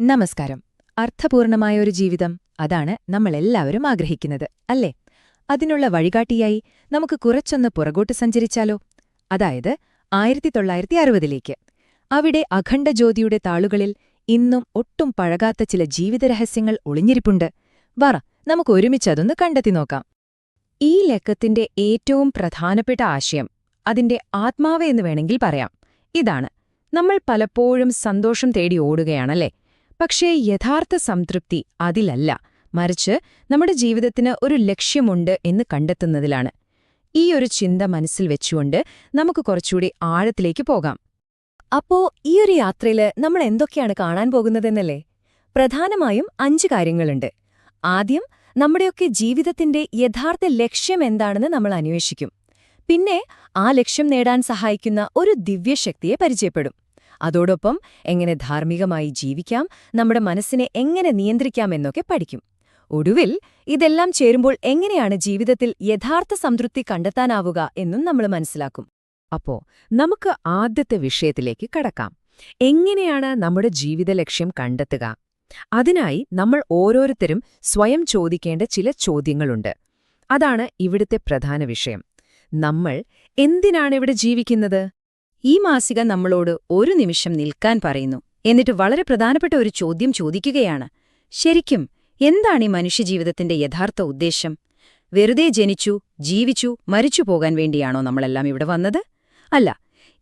നമസ്കാരം. അർത്ഥപൂർണമായ ഒരു ജീവിതം, അതാണ് നമ്മളെല്ലാവരും ആഗ്രഹിക്കുന്നത്, അല്ലേ? അതിനുള്ള വഴികാട്ടിയായി നമുക്ക് കുറച്ചൊന്ന് പുറകോട്ട് സഞ്ചരിച്ചാലോ? അതായത് 1960ലേക്ക്. അവിടെ അഖണ്ഡജ്യോതിയുടെ താളുകളിൽ ഇന്നും ഒട്ടും പഴകാത്ത ചില ജീവിതരഹസ്യങ്ങൾ ഒളിഞ്ഞിരിപ്പുണ്ട്. വറ, നമുക്ക് ഒരുമിച്ചതൊന്ന് കണ്ടെത്തി നോക്കാം. ഈ ലക്കത്തിന്റെ ഏറ്റവും പ്രധാനപ്പെട്ട ആശയം, അതിന്റെ ആത്മാവ് എന്ന് വേണമെങ്കിൽ പറയാം, ഇതാണ്: നമ്മൾ പലപ്പോഴും സന്തോഷം തേടി ഓടുകയാണല്ലേ? പക്ഷേ യഥാർത്ഥ സംതൃപ്തി അതിലല്ല, മറിച്ച് നമ്മുടെ ജീവിതത്തിന് ഒരു ലക്ഷ്യമുണ്ട് എന്ന് കണ്ടെത്തുന്നതിലാണ്. ഈ ഒരു ചിന്ത മനസ്സിൽ വെച്ചുകൊണ്ട് നമുക്ക് കുറച്ചുകൂടി ആഴത്തിലേക്ക് പോകാം. അപ്പോ ഈ ഒരു യാത്രയില് നമ്മൾ എന്തൊക്കെയാണ് കാണാൻ പോകുന്നതെന്നല്ലേ? പ്രധാനമായും 5 കാര്യങ്ങളുണ്ട്. ആദ്യം, നമ്മുടെയൊക്കെ ജീവിതത്തിന്റെ യഥാർത്ഥ ലക്ഷ്യം എന്താണെന്ന് നമ്മൾ അന്വേഷിക്കും. പിന്നെ ആ ലക്ഷ്യം നേടാൻ സഹായിക്കുന്ന ഒരു ദിവ്യശക്തിയെ പരിചയപ്പെടും. അതോടൊപ്പം എങ്ങനെ ധാർമ്മികമായി ജീവിക്കാം, നമ്മുടെ മനസ്സിനെ എങ്ങനെ നിയന്ത്രിക്കാമെന്നൊക്കെ പഠിക്കും. ഒടുവിൽ ഇതെല്ലാം ചേരുമ്പോൾ എങ്ങനെയാണ് ജീവിതത്തിൽ യഥാർത്ഥ സംതൃപ്തി കണ്ടെത്താനാവുക എന്നും നമ്മൾ മനസ്സിലാക്കും. അപ്പോ നമുക്ക് ആദ്യത്തെ വിഷയത്തിലേക്ക് കടക്കാം. എങ്ങനെയാണ് നമ്മുടെ ജീവിത ലക്ഷ്യം കണ്ടെത്തുക? അതിനായി നമ്മൾ ഓരോരുത്തരും സ്വയം ചോദിക്കേണ്ട ചില ചോദ്യങ്ങളുണ്ട്. അതാണ് ഇവിടുത്തെ പ്രധാന വിഷയം. നമ്മൾ എന്തിനാണ് ഇവിടെ ജീവിക്കുന്നത്? ഈ മാസിക നമ്മളോട് ഒരു നിമിഷം നിൽക്കാൻ പറയുന്നു. എന്നിട്ട് വളരെ പ്രധാനപ്പെട്ട ഒരു ചോദ്യം ചോദിക്കുകയാണ്: ശരിക്കും എന്താണ് ഈ മനുഷ്യജീവിതത്തിന്റെ യഥാർത്ഥ ഉദ്ദേശ്യം? വെറുതെ ജനിച്ചു, ജീവിച്ചു, മരിച്ചു പോകാൻ വേണ്ടിയാണോ നമ്മളെല്ലാം ഇവിടെ വന്നത്? അല്ല.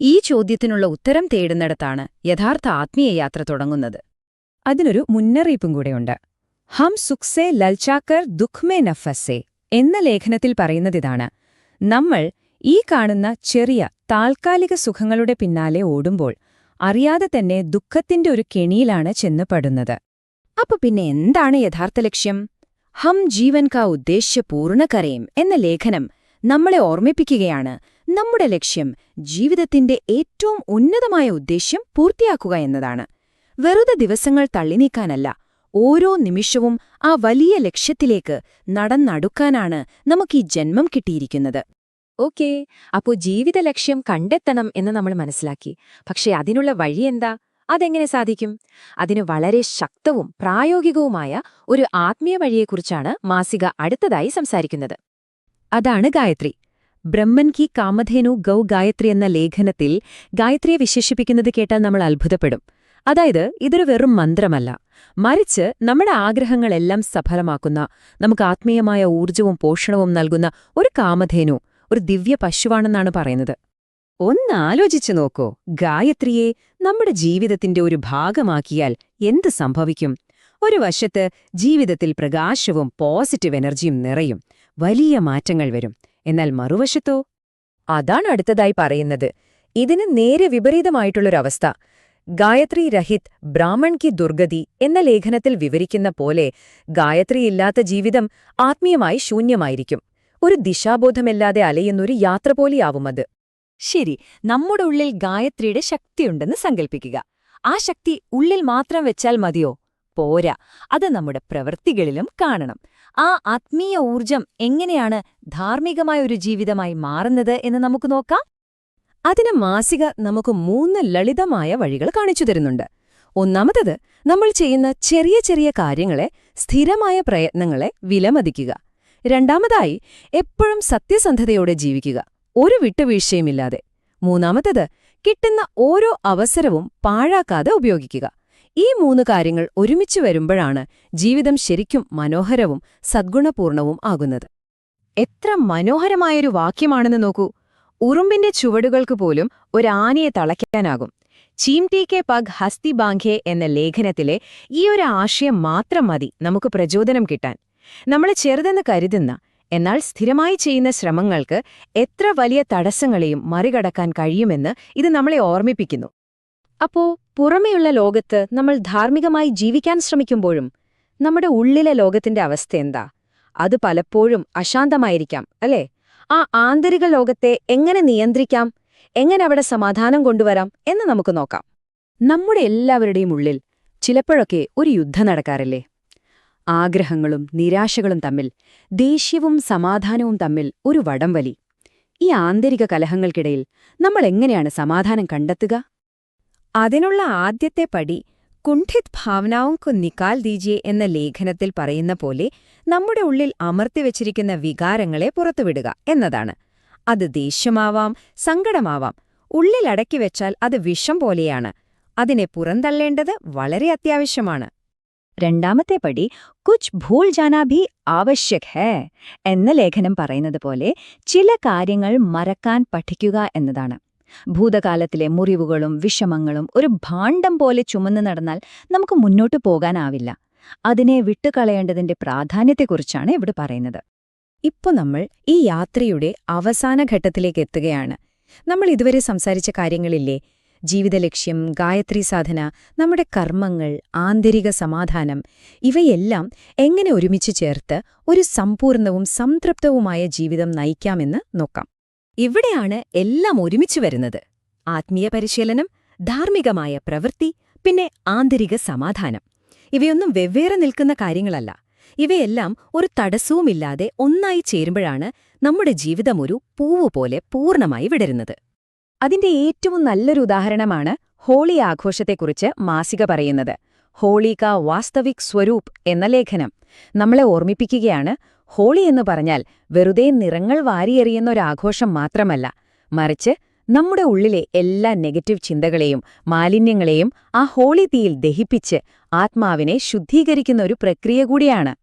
ഈ ചോദ്യത്തിനുള്ള ഉത്തരം തേടുന്നിടത്താണ് യഥാർത്ഥ ആത്മീയ യാത്ര തുടങ്ങുന്നത്. അതിനൊരു മുന്നറിയിപ്പും കൂടെയുണ്ട്. ഹം സുഖ്സേ ലൽചാക്കർ ദുഃഖ്മേ നഫസേ എന്ന ലേഖനത്തിൽ പറയുന്നതിതാണ്: നമ്മൾ ഈ കാണുന്ന ചെറിയ താൽക്കാലിക സുഖങ്ങളുടെ പിന്നാലെ ഓടുമ്പോൾ അറിയാതെ തന്നെ ദുഃഖത്തിന്റെ ഒരു കെണിയിലാണ് ചെന്നുപെടുന്നത്. അപ്പൊ പിന്നെ എന്താണ് യഥാർത്ഥ ലക്ഷ്യം? ഹം ജീവൻ കാ ഉദ്ദേശ്യ പൂർണ്ണ കരയും എന്ന ലേഖനം നമ്മളെ ഓർമ്മിപ്പിക്കുകയാണ്, നമ്മുടെ ലക്ഷ്യം ജീവിതത്തിന്റെ ഏറ്റവും ഉന്നതമായ ഉദ്ദേശ്യം പൂർത്തിയാക്കുക എന്നതാണ്. വെറുതെ ദിവസങ്ങൾ തള്ളിനീക്കാനല്ല, ഓരോ നിമിഷവും ആ വലിയ ലക്ഷ്യത്തിലേക്ക് നടന്നടുക്കാനാണ് നമുക്കീ ജന്മം കിട്ടിയിരിക്കുന്നത്. ഓക്കേ, അപ്പോ ജീവിത ലക്ഷ്യം കണ്ടെത്തണം എന്ന് നമ്മൾ മനസ്സിലാക്കി. പക്ഷേ അതിനുള്ള വഴിയെന്താ? അതെങ്ങനെ സാധിക്കും? അതിന് വളരെ ശക്തവും പ്രായോഗികവുമായ ഒരു ആത്മീയ വഴിയെക്കുറിച്ചാണ് മാസിക അടുത്തതായി സംസാരിക്കുന്നത്. അതാണ് ഗായത്രി. ബ്രഹ്മൻ കി കാമധേനു ഗൗ ഗായത്രി എന്ന ലേഖനത്തിൽ ഗായത്രിയെ വിശേഷിപ്പിക്കുന്നത് കേട്ടാൽ നമ്മൾ അത്ഭുതപ്പെടും. അതായത് ഇതൊരു വെറും മന്ത്രമല്ല, മറിച്ച് നമ്മുടെ ആഗ്രഹങ്ങളെല്ലാം സഫലമാക്കുന്ന, നമുക്ക് ആത്മീയമായ ഊർജ്ജവും പോഷണവും നൽകുന്ന ഒരു കാമധേനു, ഒരു ദിവ്യ പശുവാണെന്നാണ് പറയുന്നത്. ഒന്നാലോചിച്ചു നോക്കൂ, ഗായത്രിയെ നമ്മുടെ ജീവിതത്തിന്റെ ഒരു ഭാഗമാക്കിയാൽ എന്ത് സംഭവിക്കും? ഒരു വശത്ത് ജീവിതത്തിൽ പ്രകാശവും പോസിറ്റീവ് എനർജിയും നിറയും, വലിയ മാറ്റങ്ങൾ വരും. എന്നാൽ മറുവശത്തോ? അതാണ് അടുത്തതായി പറയുന്നത്. ഇതിന് നേരെ വിപരീതമായിട്ടുള്ളൊരവസ്ഥ. ഗായത്രി രഹിത് ബ്രാഹ്മൺ കി ദുർഗതി എന്ന ലേഖനത്തിൽ വിവരിക്കുന്ന പോലെ ഗായത്രിയില്ലാത്ത ജീവിതം ആത്മീയമായി ശൂന്യമായിരിക്കും. ഒരു ദിശാബോധമില്ലാതെ അലയുന്നൊരു യാത്ര പോലെയാവുമത്. ശരി, നമ്മുടെ ഉള്ളിൽ ഗായത്രിയുടെ ശക്തിയുണ്ടെന്ന് സങ്കൽപ്പിക്കുക. ആ ശക്തി ഉള്ളിൽ മാത്രം വെച്ചാൽ മതിയോ? പോരാ, അത് നമ്മുടെ പ്രവൃത്തികളിലും കാണണം. ആ ആത്മീയ ഊർജം എങ്ങനെയാണ് ധാർമ്മികമായ ഒരു ജീവിതമായി മാറുന്നത് എന്ന് നമുക്ക് നോക്കാം. അതിന് മാസിക നമുക്ക് 3 ലളിതമായ വഴികൾ കാണിച്ചു തരുന്നുണ്ട്. ഒന്നാമത്തത്, നമ്മൾ ചെയ്യുന്ന ചെറിയ ചെറിയ കാര്യങ്ങളെ, സ്ഥിരമായ പ്രയത്നങ്ങളെ വിലമതിക്കുക. രണ്ടാമതായി, എപ്പോഴും സത്യസന്ധതയോടെ ജീവിക്കുക, ഒരു വിട്ടുവീഴ്ചയുമില്ലാതെ. മൂന്നാമത്തത്, കിട്ടുന്ന ഓരോ അവസരവും പാഴാക്കാതെ ഉപയോഗിക്കുക. ഈ 3 കാര്യങ്ങൾ ഒരുമിച്ച് വരുമ്പോഴാണ് ജീവിതം ശരിക്കും മനോഹരവും സദ്ഗുണപൂർണവും ആകുന്നത്. എത്ര മനോഹരമായൊരു വാക്യമാണെന്ന് നോക്കൂ. ഉറുമ്പിന്റെ ചുവടുകൾക്ക് പോലും ഒരാനയെ തളയ്ക്കാനാകും. ചീംടി കെ പഗ് ഹസ്തി ബാംഘെ എന്ന ലേഖനത്തിലെ ഈ ഒരു ആശയം മാത്രം മതി നമുക്ക് പ്രചോദനം കിട്ടാൻ. നമ്മൾ ചെറുതെന്ന് കരുതുന്ന, എന്നാൽ സ്ഥിരമായി ചെയ്യുന്ന ശ്രമങ്ങൾക്ക് എത്ര വലിയ തടസ്സങ്ങളെയും മറികടക്കാൻ കഴിയുമെന്ന് ഇത് നമ്മളെ ഓർമ്മിപ്പിക്കുന്നു. അപ്പോ പുറമെയുള്ള ലോകത്ത് നമ്മൾ ധാർമ്മികമായി ജീവിക്കാൻ ശ്രമിക്കുമ്പോഴും നമ്മുടെ ഉള്ളിലെ ലോകത്തിന്റെ അവസ്ഥ എന്താ? അത് പലപ്പോഴും അശാന്തമായിരിക്കാം, അല്ലേ? ആ ആന്തരിക ലോകത്തെ എങ്ങനെ നിയന്ത്രിക്കാം, എങ്ങനെ അവിടെ സമാധാനം കൊണ്ടുവരാം എന്ന് നമുക്ക് നോക്കാം. നമ്മുടെ എല്ലാവരുടെയും ഉള്ളിൽ ചിലപ്പോഴൊക്കെ ഒരു യുദ്ധം നടക്കാറില്ലേ? ആഗ്രഹങ്ങളും നിരാശകളും തമ്മിൽ, ദേഷ്യവും സമാധാനവും തമ്മിൽ ഒരു വടംവലി. ഈ ആന്തരിക കലഹങ്ങൾക്കിടയിൽ നമ്മൾ എങ്ങനെയാണ് സമാധാനം കണ്ടെത്തുക? അതിനുള്ള ആദ്യത്തെ പടി കുണ്ഠിത് ഭാവനാവും കോ നിക്കാൽ ദീജിയെ എന്ന ലേഖനത്തിൽ പറയുന്ന പോലെ നമ്മുടെ ഉള്ളിൽ അമർത്തിവച്ചിരിക്കുന്ന വികാരങ്ങളെ പുറത്തുവിടുക എന്നതാണ്. അത് ദേഷ്യമാവാം, സങ്കടമാവാം. ഉള്ളിലടക്കി വെച്ചാൽ അത് വിഷം പോലെയാണ്. അതിനെ പുറന്തള്ളേണ്ടത് വളരെ അത്യാവശ്യമാണ്. രണ്ടാമത്തെ പടി കുച്ച് ഭൂൽ ജാനാ ഭി ആവശ്യക് ഹേ എന്ന ലേഖനം പറയുന്നത് പോലെ ചില കാര്യങ്ങൾ മറക്കാൻ പഠിക്കുക എന്നതാണ്. ഭൂതകാലത്തിലെ മുറിവുകളും വിഷമങ്ങളും ഒരു ഭാണ്ഡം പോലെ ചുമന്നു നടന്നാൽ നമുക്ക് മുന്നോട്ടു പോകാനാവില്ല. അതിനെ വിട്ടുകളയേണ്ടതിന്റെ പ്രാധാന്യത്തെക്കുറിച്ചാണ് ഇവിടെ പറയുന്നത്. ഇപ്പോൾ നമ്മൾ ഈ യാത്രയുടെ അവസാന ഘട്ടത്തിലേക്ക് എത്തുകയാണ്. നമ്മൾ ഇതുവരെ സംസാരിച്ച കാര്യങ്ങളില്ലേ, ജീവിതലക്ഷ്യം, ഗായത്രി സാധന, നമ്മുടെ കർമ്മങ്ങൾ, ആന്തരിക സമാധാനം, ഇവയെല്ലാം എങ്ങനെ ഒരുമിച്ച് ചേർത്ത് ഒരു സമ്പൂർണവും സംതൃപ്തവുമായ ജീവിതം നയിക്കാമെന്ന് നോക്കാം. ഇവിടെയാണ് എല്ലാം ഒരുമിച്ച് വരുന്നത്. ആത്മീയ പരിശീലനം, ധാർമ്മികമായ പ്രവൃത്തി, പിന്നെ ആന്തരിക സമാധാനം. ഇവയൊന്നും വെവ്വേറെ നിൽക്കുന്ന കാര്യങ്ങളല്ല. ഇവയെല്ലാം ഒരു തടസ്സവുമില്ലാതെ ഒന്നായി ചേരുമ്പോഴാണ് നമ്മുടെ ജീവിതം ഒരു പൂവ് പോലെ പൂർണ്ണമായി വിടരുന്നത്. അതിന്റെ ഏറ്റവും നല്ലൊരു ഉദാഹരണമാണ് ഹോളി ആഘോഷത്തെക്കുറിച്ച് മാസിക പറയുന്നത്. ഹോളി കാ വാസ്തവിക് സ്വരൂപ് എന്ന ലേഖനം നമ്മളെ ഓർമ്മിപ്പിക്കുകയാണ്, ഹോളി എന്ന് പറഞ്ഞാൽ വെറുതെ നിറങ്ങൾ വാരിയെറിയുന്ന ഒരാഘോഷം മാത്രമല്ല, മറിച്ച് നമ്മുടെ ഉള്ളിലെ എല്ലാ നെഗറ്റീവ് ചിന്തകളെയും മാലിന്യങ്ങളെയും ആ ഹോളി തീയിൽ ദഹിപ്പിച്ച് ആത്മാവിനെ ശുദ്ധീകരിക്കുന്ന ഒരു പ്രക്രിയ കൂടിയാണ്.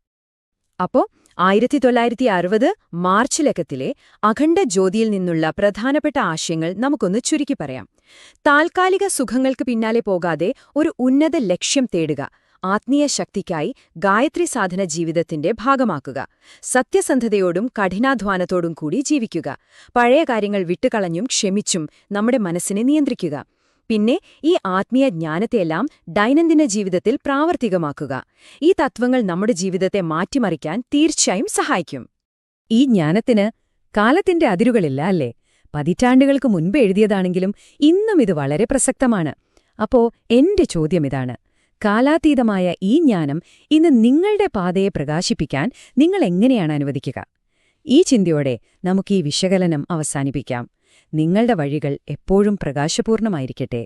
അപ്പോ 1960 മാർച്ച് ലക്കത്തിലെ അഖണ്ഡ ജ്യോതിയിൽ നിന്നുള്ള പ്രധാനപ്പെട്ട ആശയങ്ങൾ നമുക്കൊന്ന് ചുരുക്കി പറയാം. താൽക്കാലിക സുഖങ്ങൾക്ക് പിന്നാലെ പോകാതെ ഒരു ഉന്നത ലക്ഷ്യം തേടുക. ആത്മീയ ശക്തിക്കായി ഗായത്രി സാധന ജീവിതത്തിന്റെ ഭാഗമാക്കുക. സത്യസന്ധതയോടും കഠിനാധ്വാനത്തോടും കൂടി ജീവിക്കുക. പഴയ കാര്യങ്ങൾ വിട്ടുകളഞ്ഞും ക്ഷമിച്ചും നമ്മുടെ മനസ്സിനെ നിയന്ത്രിക്കുക. പിന്നെ ഈ ആത്മീയ ജ്ഞാനത്തെയെല്ലാം ദൈനംദിന ജീവിതത്തിൽ പ്രാവർത്തികമാക്കുക. ഈ തത്വങ്ങൾ നമ്മുടെ ജീവിതത്തെ മാറ്റിമറിക്കാൻ തീർച്ചയായും സഹായിക്കും. ഈ ജ്ഞാനത്തിന് കാലത്തിന്റെ അതിരുകളില്ല, അല്ലേ? പതിറ്റാണ്ടുകൾക്ക് മുൻപ് എഴുതിയതാണെങ്കിലും ഇന്നും ഇത് വളരെ പ്രസക്തമാണ്. അപ്പോ എന്റെ ചോദ്യമിതാണ്, കാലാതീതമായ ഈ ജ്ഞാനം ഇന്ന് നിങ്ങളുടെ പാതയെ പ്രകാശിപ്പിക്കാൻ നിങ്ങൾ എങ്ങനെയാണ് അനുവദിക്കുക? ഈ ചിന്തയോടെ നമുക്ക് ഈ വിശകലനം അവസാനിപ്പിക്കാം. നിങ്ങളുടെ വഴികൾ എപ്പോഴും പ്രകാശപൂർണമായിരിക്കട്ടെ.